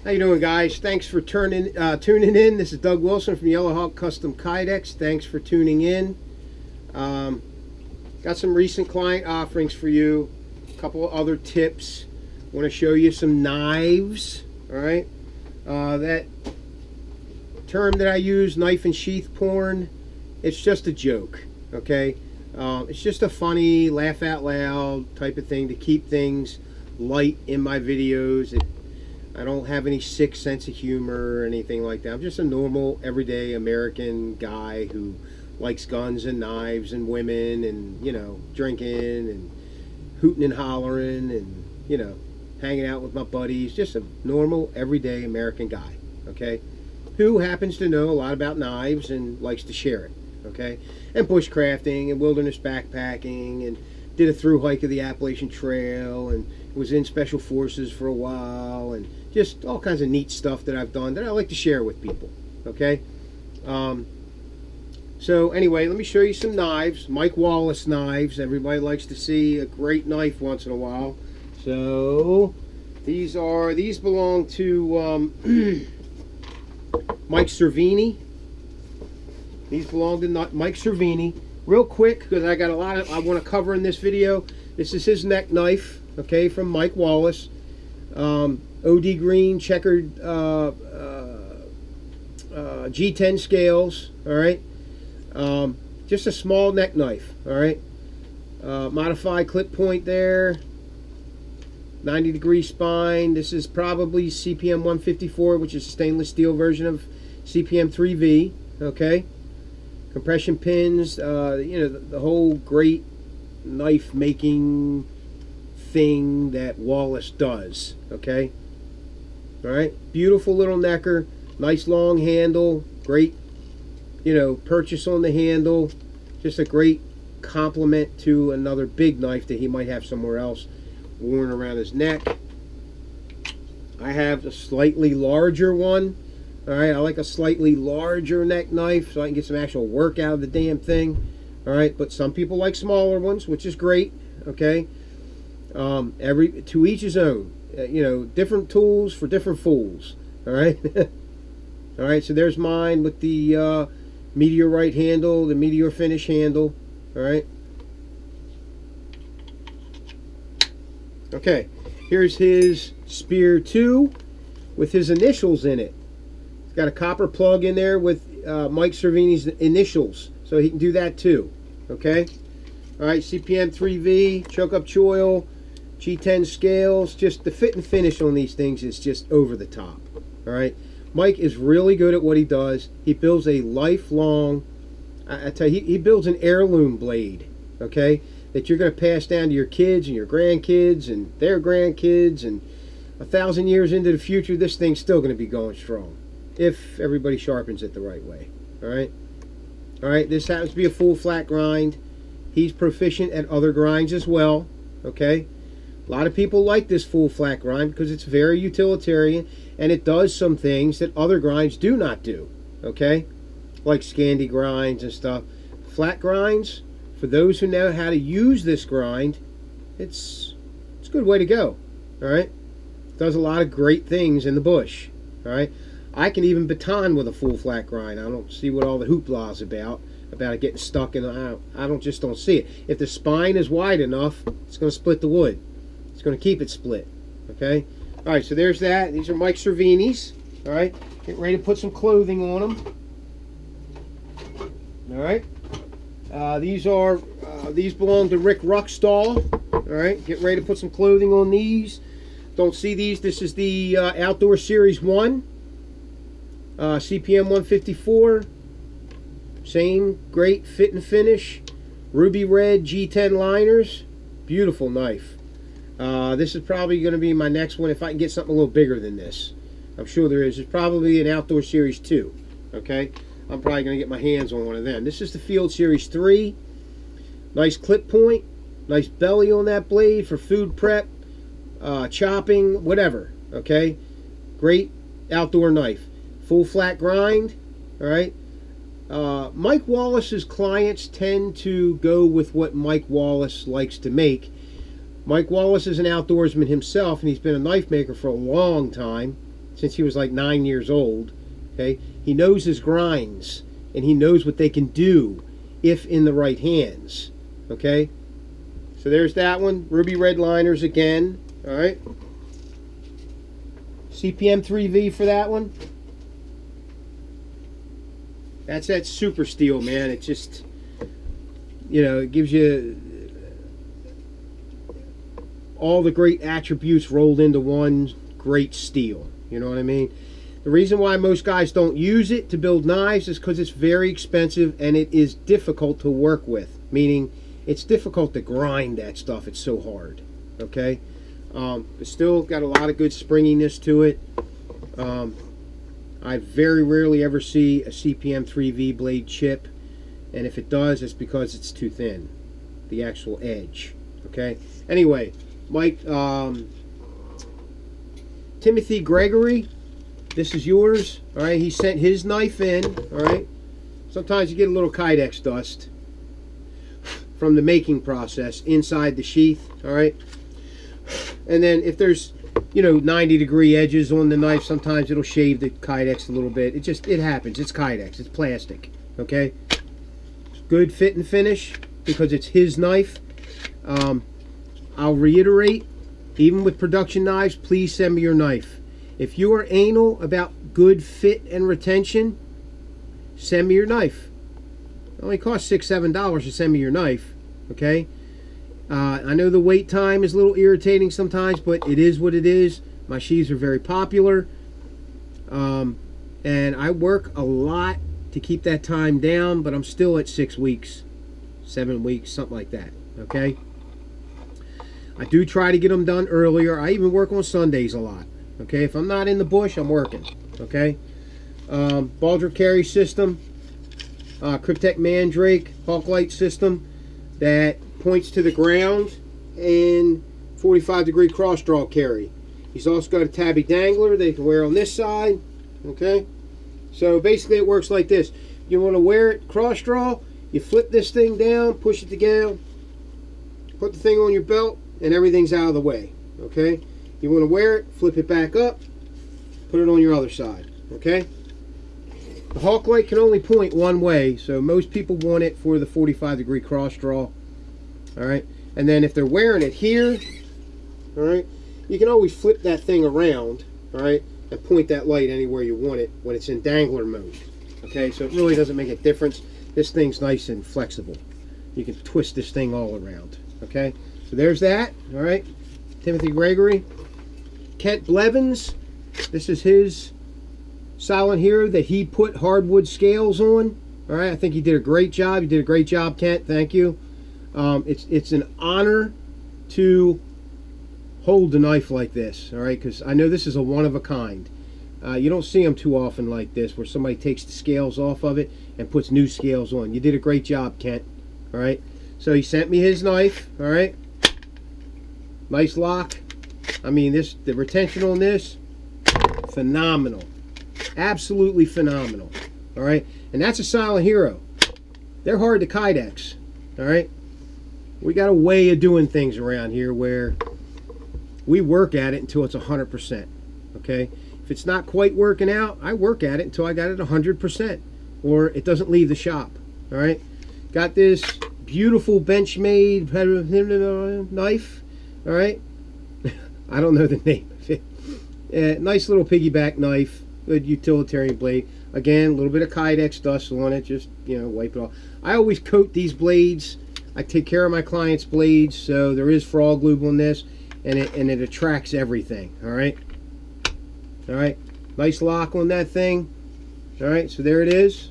How you doing, guys? Thanks for tuning in. This is Doug Wilson from Yellow Hawk Custom Kydex. Thanks for tuning in. Got some recent client offerings for you. A couple of other tips. Want to show you some knives. All right. That term that I use, knife and sheath porn, it's just a joke. Okay. It's just a funny, laugh out loud type of thing to keep things light in my videos. I don't have any sick sense of humor or anything like that. I'm just a normal, everyday American guy who likes guns and knives and women and, you know, drinking and hooting and hollering and, you know, hanging out with my buddies. Just a normal, everyday American guy, okay, who happens to know a lot about knives and likes to share it, okay, and bushcrafting and wilderness backpacking, and did a through hike of the Appalachian Trail and was in Special Forces for a while, and just all kinds of neat stuff that I've done that I like to share with people, okay? So anyway, let me show you some knives, Mike Wallace knives. Everybody likes to see a great knife once in a while. So these belong to Mike Cervini. These belong to Mike Cervini. Real quick, because I got a lot I want to cover in this video. This is his neck knife, okay, from Mike Wallace. OD green checkered G10 scales, all right. Just a small neck knife, all right. Modified clip point there. 90-degree spine. This is probably CPM 154, which is a stainless steel version of CPM 3V, okay. Compression pins, you know, the whole great knife making thing that Wallace does, okay. All right, beautiful little necker, nice long handle, great, you know, purchase on the handle, just a great complement to another big knife that he might have somewhere else worn around his neck. I have a slightly larger one. All right, I like a slightly larger neck knife so I can get some actual work out of the damn thing. All right, but some people like smaller ones, which is great. Okay, to each his own. You know, different tools for different fools. All right. All right, so there's mine with the meteorite handle, the meteor finish handle. All right. Okay, here's his Spear 2 with his initials in it. It's got a copper plug in there with Mike Cervini's initials, so he can do that too. Okay. All right, CPM 3V, choke up choil, G10 scales. Just the fit and finish on these things is just over the top. All right, Mike is really good at what he does. He builds a lifelong, I tell you, he builds an heirloom blade, okay, that you're going to pass down to your kids and your grandkids and their grandkids, and 1,000 years into the future, this thing's still going to be going strong if everybody sharpens it the right way. All right. All right, this happens to be a full flat grind. He's proficient at other grinds as well, okay. A lot of people like this full flat grind because it's very utilitarian and it does some things that other grinds do not do, okay, like Scandi grinds and stuff. Flat grinds, for those who know how to use this grind, it's a good way to go. All right, it does a lot of great things in the bush. All right, I can even baton with a full flat grind. I don't see what all the hoopla is about it getting stuck in. I don't see it. If the spine is wide enough, it's going to split the wood. It's going to keep it split. Okay. All right. So there's that. These are Mike Cervini's. All right. Get ready to put some clothing on them. All right. These belong to Rick Ruckstall. All right. Get ready to put some clothing on these. Don't see these. This is the Outdoor Series 1. CPM 154. Same great fit and finish. Ruby red G10 liners. Beautiful knife. This is probably going to be my next one if I can get something a little bigger than this. I'm sure there is. There's probably an Outdoor Series 2. Okay. I'm probably going to get my hands on one of them. This is the Field Series 3. Nice clip point. Nice belly on that blade for food prep, chopping, whatever. Okay. Great outdoor knife. Full flat grind. All right. Mike Wallace's clients tend to go with what Mike Wallace likes to make. Mike Wallace is an outdoorsman himself, and he's been a knife maker for a long time. since he was like 9 years old. Okay, he knows his grinds, and he knows what they can do if in the right hands. Okay, so there's that one. Ruby red liners again. All right, CPM 3V for that one. That's that super steel, man. It just, you know, it gives you all the great attributes rolled into one great steel. You know what I mean? The reason why most guys don't use it to build knives is because it's very expensive and it is difficult to work with. Meaning, it's difficult to grind that stuff. It's so hard. Okay? But still got a lot of good springiness to it. I very rarely ever see a CPM 3V blade chip, and if it does, it's because it's too thin, the actual edge. Okay. Anyway, Mike, Timothy Gregory, this is yours. All right. He sent his knife in. All right. Sometimes you get a little Kydex dust from the making process inside the sheath. All right. And then if there's, you know, 90-degree edges on the knife, sometimes it'll shave the Kydex a little bit. It happens. It's Kydex. It's plastic. Okay? Good fit and finish because it's his knife. I'll reiterate, even with production knives, please send me your knife. If you are anal about good fit and retention, send me your knife. It only costs $6, $7 to send me your knife. Okay? I know the wait time is a little irritating sometimes, but it is what it is. My sheaths are very popular. And I work a lot to keep that time down, but I'm still at 6 weeks, 7 weeks, something like that. Okay? I do try to get them done earlier. I even work on Sundays a lot. Okay? If I'm not in the bush, I'm working. Okay? Baldric carry system. Cryptek Mandrake Hawk Light system that points to the ground and 45-degree cross draw carry. He's also got a tabby dangler they can wear on this side. Okay, so basically it works like this. You want to wear it cross draw, you flip this thing down, push it together, put the thing on your belt, and everything's out of the way. Okay, you want to wear it, flip it back up, put it on your other side. Okay, the Hawk Light can only point one way, so most people want it for the 45-degree cross draw. All right, and then if they're wearing it here, all right, you can always flip that thing around, all right, and point that light anywhere you want it when it's in dangler mode. Okay, so it really doesn't make a difference. This thing's nice and flexible. You can twist this thing all around. Okay, so there's that. All right, Timothy Gregory. Kent Blevins, this is his Silent Hero that he put hardwood scales on. All right, I think he did a great job. You did a great job, Kent. Thank you. It's an honor to hold a knife like this, all right, because I know this is a one-of-a-kind. You don't see them too often like this, where somebody takes the scales off of it and puts new scales on. You did a great job, Kent, all right. So he sent me his knife, all right. Nice lock. I mean, the retention on this, phenomenal. Absolutely phenomenal, all right. And that's a Silent Hero. They're hard to Kydex, all right. We got a way of doing things around here where we work at it until it's 100%. Okay? If it's not quite working out, I work at it until I got it 100%. Or it doesn't leave the shop. Alright? Got this beautiful Benchmade knife. Alright? I don't know the name of it. Nice little piggyback knife. Good utilitarian blade. Again, a little bit of Kydex dust on it. Just, you know, wipe it off. I always coat these blades. I take care of my clients' blades, so there is frog lube on this, and it attracts everything. All right, nice lock on that thing. All right, so there it is.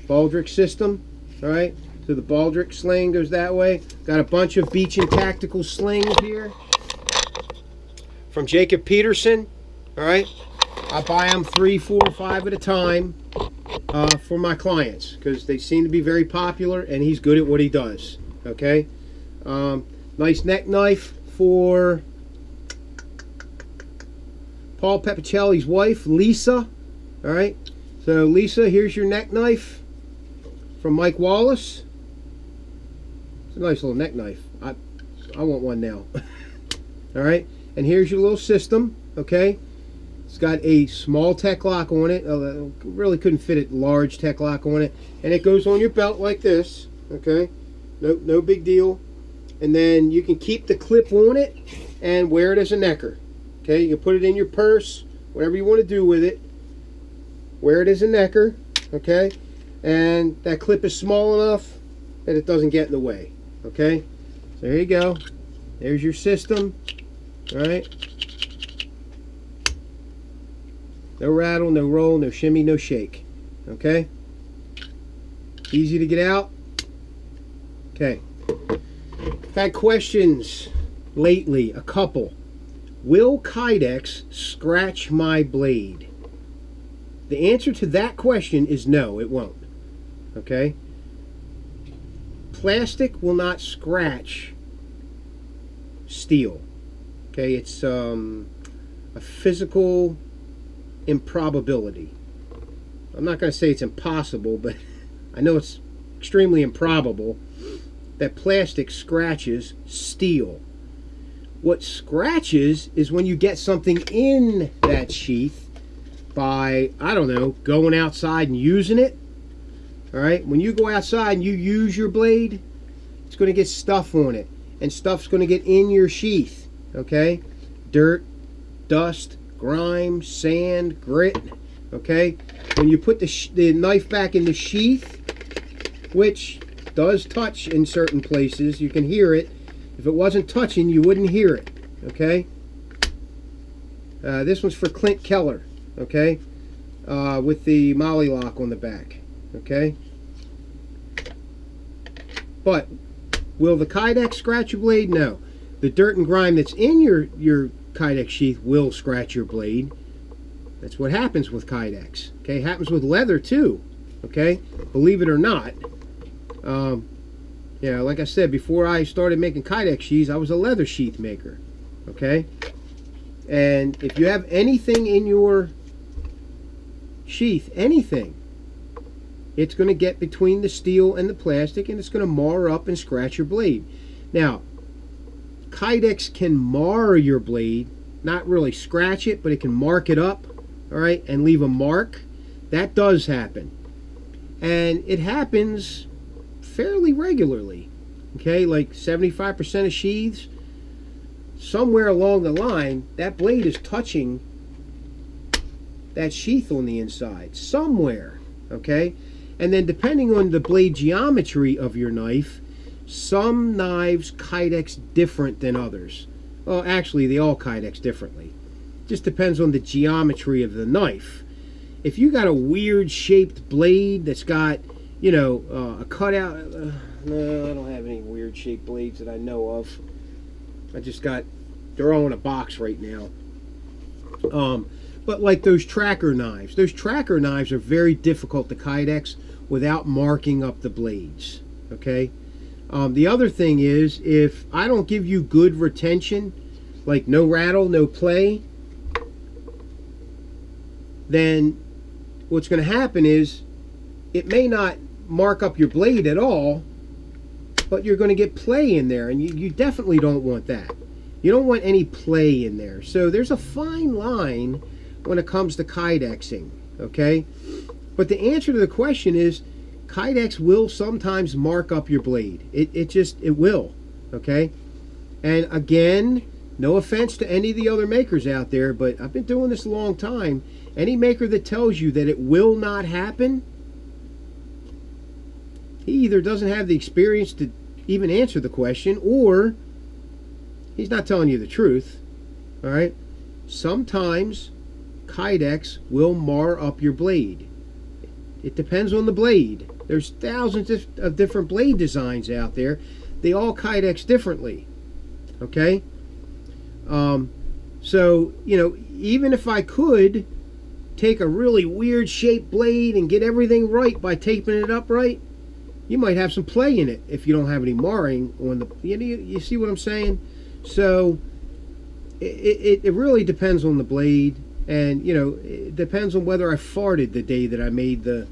Baldric system. All right, so the Baldric sling goes that way. Got a bunch of Beach and Tactical slings here from Jacob Peterson. All right, I buy them 3, 4, 5 at a time. For my clients, because they seem to be very popular and he's good at what he does. Okay, nice neck knife for Paul Pepicelli's wife, Lisa. All right, so Lisa, here's your neck knife from Mike Wallace. It's a nice little neck knife. I want one now. All right, and here's your little system. okay? It's got a small tech lock on it. Really couldn't fit a large tech lock on it. And it goes on your belt like this, okay? No big deal. And then you can keep the clip on it and wear it as a necker. Okay, you can put it in your purse, whatever you want to do with it. Wear it as a necker, okay? And that clip is small enough that it doesn't get in the way, okay? So there you go. There's your system, all right? No rattle, no roll, no shimmy, no shake, okay? Easy to get out. Okay. I've had questions lately, a couple. Will Kydex scratch my blade? The answer to that question is no, it won't. Okay? Plastic will not scratch steel. Okay, it's a physical improbability. I'm not going to say it's impossible, but I know it's extremely improbable that plastic scratches steel. What scratches is when you get something in that sheath by, I don't know, going outside and using it. All right, when you go outside and you use your blade, it's going to get stuff on it, and stuff's going to get in your sheath. Okay, dirt, dust, grime, sand, grit. Okay, when you put the knife back in the sheath, which does touch in certain places, you can hear it. If it wasn't touching, you wouldn't hear it. Okay, this one's for Clint Keller. Okay, with the molly lock on the back. Okay, but will the Kydex scratch your blade? No. The dirt and grime that's in your Kydex sheath will scratch your blade. That's what happens with Kydex. Okay, happens with leather too. Okay, believe it or not. Yeah, like I said, before I started making Kydex sheaths, I was a leather sheath maker. Okay, and if you have anything in your sheath, anything, it's going to get between the steel and the plastic, and it's going to mar up and scratch your blade. Now, Kydex can mar your blade, not really scratch it, but it can mark it up, all right, and leave a mark. That does happen, and it happens fairly regularly. Okay, like 75% of sheaths, somewhere along the line, that blade is touching that sheath on the inside, somewhere. Okay, and then depending on the blade geometry of your knife, some knives Kydex different than others. Well, actually, they all Kydex differently. Just depends on the geometry of the knife. If you got a weird shaped blade that's got, you know, a cutout. No, I don't have any weird shaped blades that I know of. I just got, they're all in a box right now. But like those tracker knives are very difficult to Kydex without marking up the blades. Okay. The other thing is, if I don't give you good retention, like no rattle, no play, then what's going to happen is it may not mark up your blade at all, but you're going to get play in there, and you definitely don't want that. You don't want any play in there. So there's a fine line when it comes to Kydexing, okay? But the answer to the question is, Kydex will sometimes mark up your blade. It will, okay? And again, no offense to any of the other makers out there, but I've been doing this a long time. Any maker that tells you that it will not happen, he either doesn't have the experience to even answer the question, or he's not telling you the truth. All right? Sometimes Kydex will mar up your blade. It depends on the blade. There's thousands of different blade designs out there. They all Kydex differently. Okay? So, you know, even if I could take a really weird shaped blade and get everything right by taping it up right, you might have some play in it if you don't have any marring on the, you see what I'm saying? So it really depends on the blade, and you know, it depends on whether I farted the day that I made the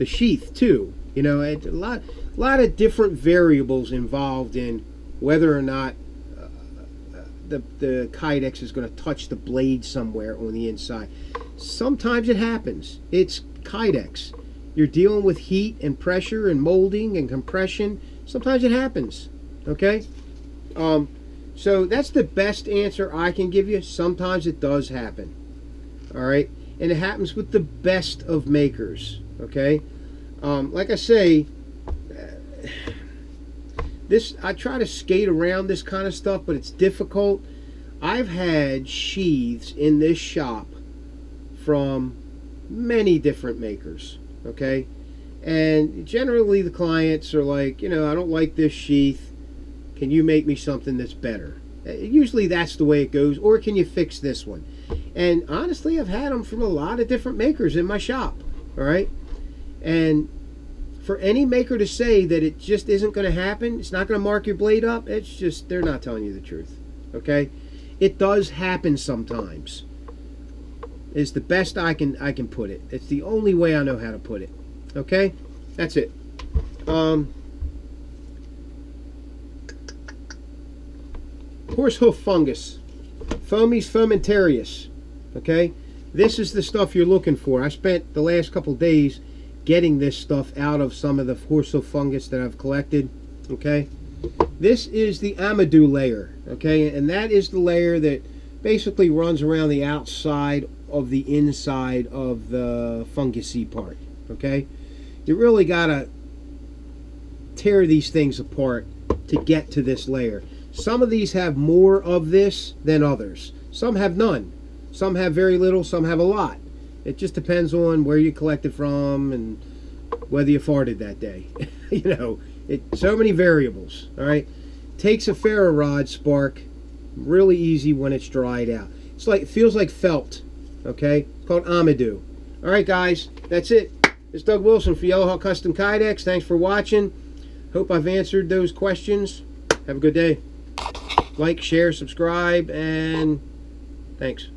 sheath too. You know, a lot of different variables involved in whether or not the Kydex is going to touch the blade somewhere on the inside. Sometimes it happens. It's Kydex. You're dealing with heat and pressure and molding and compression. Sometimes it happens. Okay? So that's the best answer I can give you. Sometimes it does happen. Alright? And it happens with the best of makers. Okay? Like I say, I try to skate around this kind of stuff, but it's difficult. I've had sheaths in this shop from many different makers. Okay? And generally the clients are like, you know, I don't like this sheath. Can you make me something that's better? Usually that's the way it goes. Or can you fix this one? And honestly, I've had them from a lot of different makers in my shop. All right? And for any maker to say that it just isn't going to happen, it's not going to mark your blade up, it's just, they're not telling you the truth. Okay? It does happen sometimes. It's the best I can put it. It's the only way I know how to put it. Okay? That's it. Horse hoof fungus. Fomes Fomentarius. Okay? This is the stuff you're looking for. I spent the last couple days getting this stuff out of some of the horse hoof fungus that I've collected. Okay? This is the Amadou layer. Okay? And that is the layer that basically runs around the outside of the inside of the fungusy part. Okay? You really gotta tear these things apart to get to this layer. Some of these have more of this than others. Some have none. Some have very little, some have a lot. It just depends on where you collect it from and whether you farted that day. You know, so many variables. All right, takes a ferro rod spark, really easy when it's dried out. It's like, it feels like felt. Okay, it's called Amadou. All right, guys, that's it. It's Doug Wilson for Yellow Hawk Custom Kydex. Thanks for watching. Hope I've answered those questions. Have a good day. Like, share, subscribe, and thanks.